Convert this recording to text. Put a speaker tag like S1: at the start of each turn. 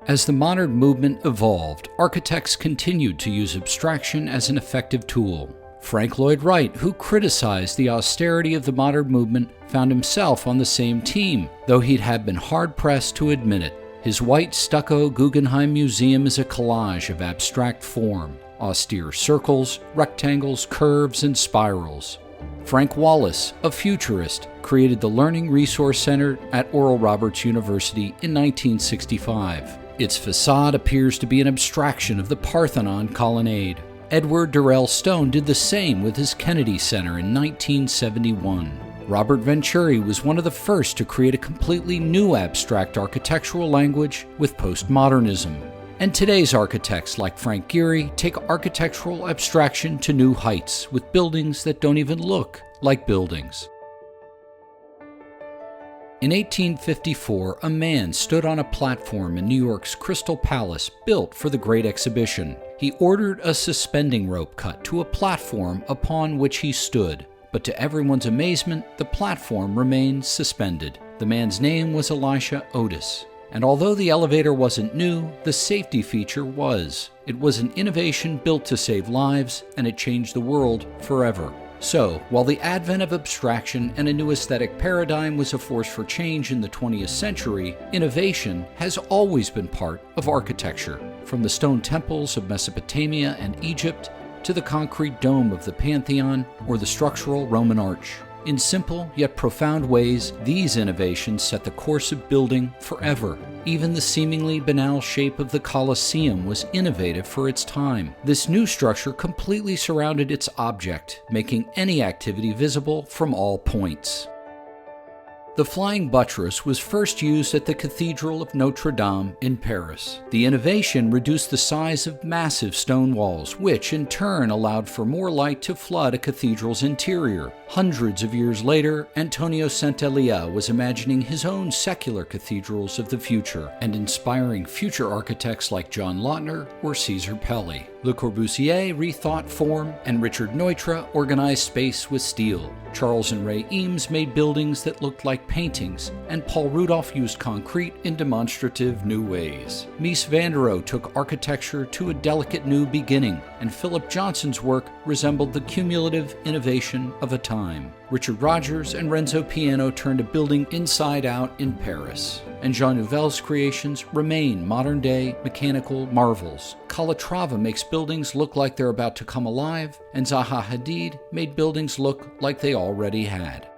S1: As the modern movement evolved, architects continued to use abstraction as an effective tool. Frank Lloyd Wright, who criticized the austerity of the modern movement, found himself on the same team, though he'd have been hard-pressed to admit it. His white stucco Guggenheim Museum is a collage of abstract form, austere circles, rectangles, curves, and spirals. Frank Wallace, a futurist, created the Learning Resource Center at Oral Roberts University in 1965. Its facade appears to be an abstraction of the Parthenon colonnade. Edward Durell Stone did the same with his Kennedy Center in 1971. Robert Venturi was one of the first to create a completely new abstract architectural language with postmodernism. And today's architects like Frank Gehry take architectural abstraction to new heights with buildings that don't even look like buildings. In 1854, a man stood on a platform in New York's Crystal Palace built for the Great Exhibition. He ordered a suspending rope cut to a platform upon which he stood, but to everyone's amazement, the platform remained suspended. The man's name was Elisha Otis, and although the elevator wasn't new, the safety feature was. It was an innovation built to save lives, and it changed the world forever. So, while the advent of abstraction and a new aesthetic paradigm was a force for change in the 20th century, innovation has always been part of architecture. From the stone temples of Mesopotamia and Egypt to the concrete dome of the Parthenon or the structural Roman arch. In simple yet profound ways, these innovations set the course of building forever. Even the seemingly banal shape of the Colosseum was innovative for its time. This new structure completely surrounded its object, making any activity visible from all points. The flying buttress was first used at the Cathedral of Notre Dame in Paris. The innovation reduced the size of massive stone walls, which in turn allowed for more light to flood a cathedral's interior. Hundreds of years later, Antonio Sant'elia was imagining his own secular cathedrals of the future and inspiring future architects like John Lautner or Cesar Pelli. Le Corbusier rethought form, and Richard Neutra organized space with steel. Charles and Ray Eames made buildings that looked like paintings, and Paul Rudolph used concrete in demonstrative new ways. Mies van der Rohe took architecture to a delicate new beginning, and Philip Johnson's work resembled the cumulative innovation of a time. Richard Rogers and Renzo Piano turned a building inside out in Paris, and Jean Nouvel's creations remain modern-day mechanical marvels. Calatrava makes buildings look like they're about to come alive, and Zaha Hadid made buildings look like they already had.